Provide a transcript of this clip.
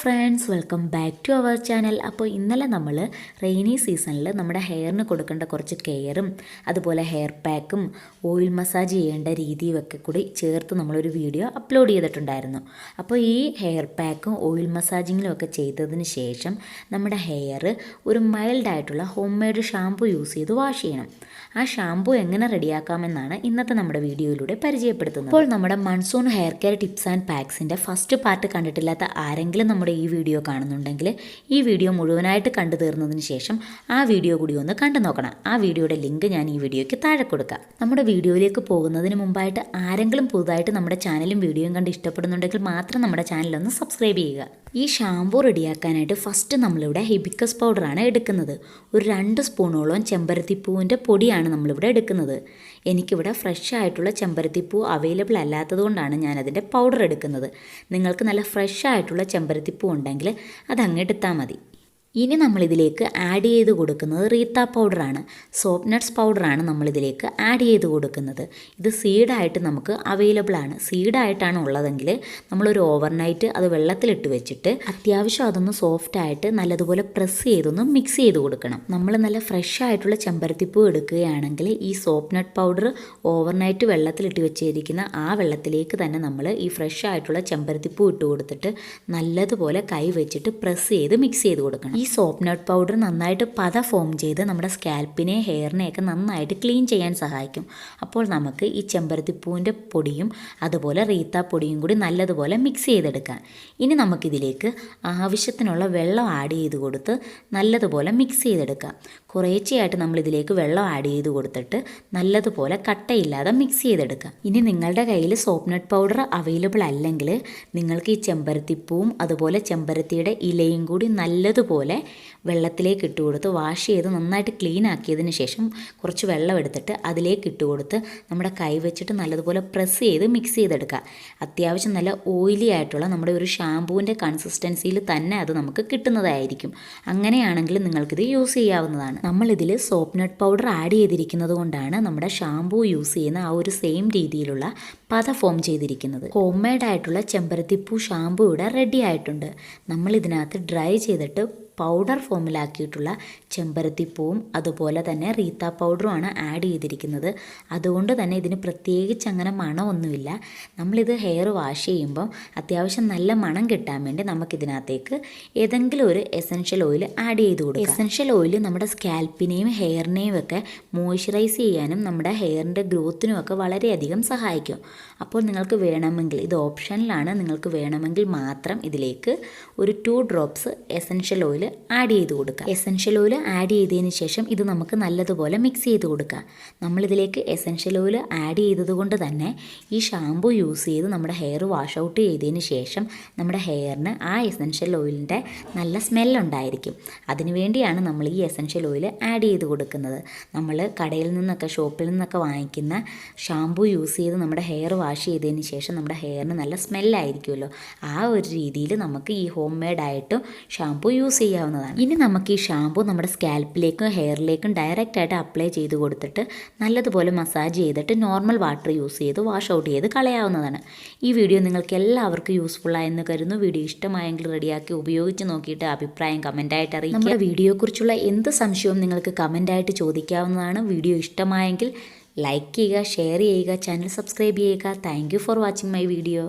Friends, welcome back to our channel. അപ്പോൾ ഇന്നലെ നമ്മൾ റെയിനി സീസണിൽ നമ്മുടെ ഹെയറിന് കൊടുക്കേണ്ട കുറച്ച് കെയറും അതുപോലെ ഹെയർ പാക്കും ഓയിൽ മസാജ് ചെയ്യേണ്ട രീതിയും ഒക്കെ കൂടി ചേർത്ത് നമ്മളൊരു വീഡിയോ അപ്ലോഡ് ചെയ്തിട്ടുണ്ടായിരുന്നു. അപ്പോൾ ഈ ഹെയർ പാക്കും ഓയിൽ മസാജിങ്ങിലും ഒക്കെ ചെയ്തതിന് ശേഷം നമ്മുടെ ഹെയർ ഒരു മൈൽഡായിട്ടുള്ള ഹോം മെയ്ഡ് ഷാമ്പു യൂസ് ചെയ്ത് വാഷ് ചെയ്യണം. ആ ഷാമ്പു എങ്ങനെ റെഡിയാക്കാമെന്നാണ് ഇന്നത്തെ നമ്മുടെ വീഡിയോയിലൂടെ പരിചയപ്പെടുത്തുന്നത്. അപ്പോൾ നമ്മുടെ monsoon hair care tips and പാക്സിൻ്റെ ഫസ്റ്റ് പാർട്ട് കണ്ടിട്ടില്ലാത്ത ആരെങ്കിലും നമ്മുടെ ഈ വീഡിയോ കാണുന്നുണ്ടെങ്കിൽ ഈ വീഡിയോ മുഴുവനായിട്ട് കണ്ടു തീർന്നതിന് ശേഷം ആ വീഡിയോ കൂടി ഒന്ന് കണ്ടു നോക്കണം. ആ വീഡിയോയുടെ ലിങ്ക് ഞാൻ ഈ വീഡിയോയ്ക്ക് താഴെ കൊടുക്കാം. നമ്മുടെ വീഡിയോയിലേക്ക് പോകുന്നതിന് മുമ്പായിട്ട് ആരെങ്കിലും പുതുതായിട്ട് നമ്മുടെ ചാനലും വീഡിയോയും കണ്ട് ഇഷ്ടപ്പെടുന്നുണ്ടെങ്കിൽ മാത്രം നമ്മുടെ ചാനലൊന്ന് സബ്സ്ക്രൈബ് ചെയ്യുക. ഈ ഷാമ്പൂ റെഡിയാക്കാനായിട്ട് ഫസ്റ്റ് നമ്മളിവിടെ ഹിബിസ്കസ് പൗഡറാണ് എടുക്കുന്നത്. ഒരു 2 സ്പൂണോളം ചെമ്പരത്തിപ്പൂവിൻ്റെ പൊടിയാണ് നമ്മളിവിടെ എടുക്കുന്നത്. എനിക്കിവിടെ ഫ്രഷ് ആയിട്ടുള്ള ചെമ്പരത്തിപ്പൂ അവൈലബിൾ അല്ലാത്തത് കൊണ്ടാണ് ഞാനതിൻ്റെ പൗഡർ എടുക്കുന്നത്. നിങ്ങൾക്ക് നല്ല ഫ്രഷ് ആയിട്ടുള്ള ചെമ്പരത്തിപ്പൂ ഉണ്ടെങ്കിൽ അതങ്ങ് എടുത്താൽ മതി. ഇനി നമ്മളിതിലേക്ക് ആഡ് ചെയ്ത് കൊടുക്കുന്നത് റീത്ത പൗഡറാണ്. സോപ്പ് നട്ട്സ് പൗഡറാണ് നമ്മളിതിലേക്ക് ആഡ് ചെയ്ത് കൊടുക്കുന്നത്. ഇത് സീഡായിട്ട് നമുക്ക് അവൈലബിൾ ആണ്. സീഡായിട്ടാണ് ഉള്ളതെങ്കിൽ നമ്മളൊരു ഓവർനൈറ്റ് അത് വെള്ളത്തിലിട്ട് വെച്ചിട്ട് അത്യാവശ്യം അതൊന്ന് സോഫ്റ്റായിട്ട് നല്ലതുപോലെ പ്രസ് ചെയ്തൊന്ന് മിക്സ് ചെയ്ത് കൊടുക്കണം. നമ്മൾ നല്ല ഫ്രഷ് ആയിട്ടുള്ള ചെമ്പരത്തിപ്പൂ എടുക്കുകയാണെങ്കിൽ ഈ സോപ്പ് നട്ട് പൗഡർ ഓവർനൈറ്റ് വെള്ളത്തിലിട്ട് വെച്ചിരിക്കുന്ന ആ വെള്ളത്തിലേക്ക് തന്നെ നമ്മൾ ഈ ഫ്രഷ് ആയിട്ടുള്ള ചെമ്പരത്തിപ്പൂ ഇട്ട് കൊടുത്തിട്ട് നല്ലതുപോലെ കൈ വെച്ചിട്ട് പ്രസ് ചെയ്ത് മിക്സ് ചെയ്ത് കൊടുക്കണം. ഈ സോപ്പ് നട്ട് പൗഡർ നന്നായിട്ട് പത ഫോം ചെയ്ത് നമ്മുടെ സ്കാൽപ്പിനെ ഹെയറിനെയൊക്കെ നന്നായിട്ട് ക്ലീൻ ചെയ്യാൻ സഹായിക്കും. അപ്പോൾ നമുക്ക് ഈ ചെമ്പരത്തിപ്പൂവിൻ്റെ പൊടിയും അതുപോലെ റീത്ത പൊടിയും കൂടി നല്ലതുപോലെ മിക്സ് ചെയ്തെടുക്കാം. ഇനി നമുക്കിതിലേക്ക് ആവശ്യത്തിനുള്ള വെള്ളം ആഡ് ചെയ്ത് കൊടുത്ത് നല്ലതുപോലെ മിക്സ് ചെയ്തെടുക്കാം. കുറേശ്ശെയായിട്ട് നമ്മളിതിലേക്ക് വെള്ളം ആഡ് ചെയ്ത് കൊടുത്തിട്ട് നല്ലതുപോലെ കട്ടയില്ലാതെ മിക്സ് ചെയ്തെടുക്കാം. ഇനി നിങ്ങളുടെ കയ്യിൽ സോപ്പ് നട്ട് പൗഡർ അവൈലബിൾ അല്ലെങ്കിൽ നിങ്ങൾക്ക് ഈ ചെമ്പരത്തിപ്പൂവും അതുപോലെ ചെമ്പരത്തിയുടെ ഇലയും കൂടി നല്ലതുപോലെ വെള്ളത്തിലേക്ക് ഇട്ട് കൊടുത്ത് വാഷ് ചെയ്ത് നന്നായിട്ട് ക്ലീൻ ആക്കിയതിന് ശേഷം കുറച്ച് വെള്ളം എടുത്തിട്ട് അതിലേക്ക് ഇട്ട് കൊടുത്ത് നമ്മുടെ കൈ വെച്ചിട്ട് നല്ലതുപോലെ പ്രസ് ചെയ്ത് മിക്സ് ചെയ്തെടുക്കുക. അത്യാവശ്യം നല്ല ഓയിലി ആയിട്ടുള്ള നമ്മുടെ ഒരു ഷാമ്പൂവിൻ്റെ കൺസിസ്റ്റൻസിയിൽ തന്നെ അത് നമുക്ക് കിട്ടുന്നതായിരിക്കും. അങ്ങനെയാണെങ്കിൽ നിങ്ങൾക്കിത് യൂസ് ചെയ്യാവുന്നതാണ്. നമ്മളിതിൽ സോപ്പ് നട്ട് പൗഡർ ആഡ് ചെയ്തിരിക്കുന്നത് കൊണ്ടാണ് നമ്മുടെ ഷാമ്പൂ യൂസ് ചെയ്യുന്ന ആ ഒരു സെയിം രീതിയിലുള്ള പത ഫോം ചെയ്തിരിക്കുന്നത്. ഹോം മെയ്ഡ് ആയിട്ടുള്ള ചെമ്പരത്തിപ്പൂ ഷാമ്പൂ ഇവിടെ റെഡി ആയിട്ടുണ്ട്. നമ്മളിതിനകത്ത് ഡ്രൈ ചെയ്തിട്ട് പൗഡർ ഫോമിലാക്കിയിട്ടുള്ള ചെമ്പരത്തിപ്പൂവും അതുപോലെ തന്നെ റീത്ത പൗഡറുമാണ് ആഡ് ചെയ്തിരിക്കുന്നത്. അതുകൊണ്ട് തന്നെ ഇതിന് പ്രത്യേകിച്ച് അങ്ങനെ മണമൊന്നുമില്ല. നമ്മളിത് ഹെയർ വാഷ് ചെയ്യുമ്പോൾ അത്യാവശ്യം നല്ല മണം കിട്ടാൻ വേണ്ടി നമുക്കിതിനകത്തേക്ക് ഏതെങ്കിലും ഒരു എസൻഷ്യൽ ഓയിൽ ആഡ് ചെയ്ത് കൊടുക്കാം. എസൻഷ്യൽ ഓയിൽ നമ്മുടെ സ്കാൽപ്പിനെയും ഹെയറിനെയും ഒക്കെ മോയ്സ്ചറൈസ് ചെയ്യാനും നമ്മുടെ ഹെയറിൻ്റെ ഗ്രോത്തിനും ഒക്കെ വളരെയധികം സഹായിക്കും. അപ്പോൾ നിങ്ങൾക്ക് വേണമെങ്കിൽ, ഇത് ഓപ്ഷനിലാണ്, നിങ്ങൾക്ക് വേണമെങ്കിൽ മാത്രം ഇതിലേക്ക് ഒരു 2 ഡ്രോപ്സ് എസൻഷ്യൽ ഓയിൽ ആഡ് ചെയ്ത് കൊടുക്കുക. എസൻഷ്യൽ ഓയിൽ ആഡ് ചെയ്തതിന് ശേഷം ഇത് നമുക്ക് നല്ലതുപോലെ മിക്സ് ചെയ്ത് കൊടുക്കുക. നമ്മളിതിലേക്ക് എസൻഷ്യൽ ഓയിൽ ആഡ് ചെയ്തത് കൊണ്ട് തന്നെ ഈ ഷാമ്പു യൂസ് ചെയ്ത് നമ്മുടെ ഹെയർ വാഷ് ഔട്ട് ചെയ്തതിന് ശേഷം നമ്മുടെ ഹെയറിന് ആ എസൻഷ്യൽ ഓയിലിൻ്റെ നല്ല സ്മെല്ലുണ്ടായിരിക്കും. അതിനുവേണ്ടിയാണ് നമ്മൾ ഈ എസൻഷ്യൽ ഓയിൽ ആഡ് ചെയ്ത് കൊടുക്കുന്നത്. നമ്മൾ കടയിൽ നിന്നൊക്കെ ഷോപ്പിൽ നിന്നൊക്കെ വാങ്ങിക്കുന്ന ഷാമ്പു യൂസ് ചെയ്ത് നമ്മുടെ ഹെയർ വാഷ് ചെയ്തതിന് ശേഷം നമ്മുടെ ഹെയറിന് നല്ല സ്മെല്ലായിരിക്കുമല്ലോ. ആ ഒരു രീതിയിൽ നമുക്ക് ഈ ഹോം മെയ്ഡായിട്ടും ഷാമ്പു യൂസ് ചെയ്യാവുന്നതാണ്. ഇനി നമുക്ക് ഈ ഷാമ്പു നമ്മുടെ സ്കാൽപ്പിലേക്കും ഹെയറിലേക്കും ഡയറക്റ്റ് ആയിട്ട് അപ്ലൈ ചെയ്ത് കൊടുത്തിട്ട് നല്ലതുപോലെ മസാജ് ചെയ്തിട്ട് നോർമൽ വാട്ടർ യൂസ് ചെയ്ത് വാഷ് ഔട്ട് ചെയ്ത് കളയാവുന്നതാണ്. ഈ വീഡിയോ നിങ്ങൾക്ക് എല്ലാവർക്കും യൂസ്ഫുള്ളായെന്ന് കരുതുന്നു. വീഡിയോ ഇഷ്ടമായെങ്കിൽ റെഡിയാക്കി ഉപയോഗിച്ച് നോക്കിയിട്ട് അഭിപ്രായം കമൻറ്റായിട്ട് അറിയിക്കുക. നമ്മുടെ വീഡിയോയെക്കുറിച്ചുള്ള എന്ത് സംശയവും നിങ്ങൾക്ക് കമൻറ്റായിട്ട് ചോദിക്കാവുന്നതാണ്. വീഡിയോ ഇഷ്ടമായെങ്കിൽ ലൈക്ക് ചെയ്യുക, ഷെയർ ചെയ്യുക, ചാനൽ സബ്സ്ക്രൈബ് ചെയ്യുക. Thank you for watching my video.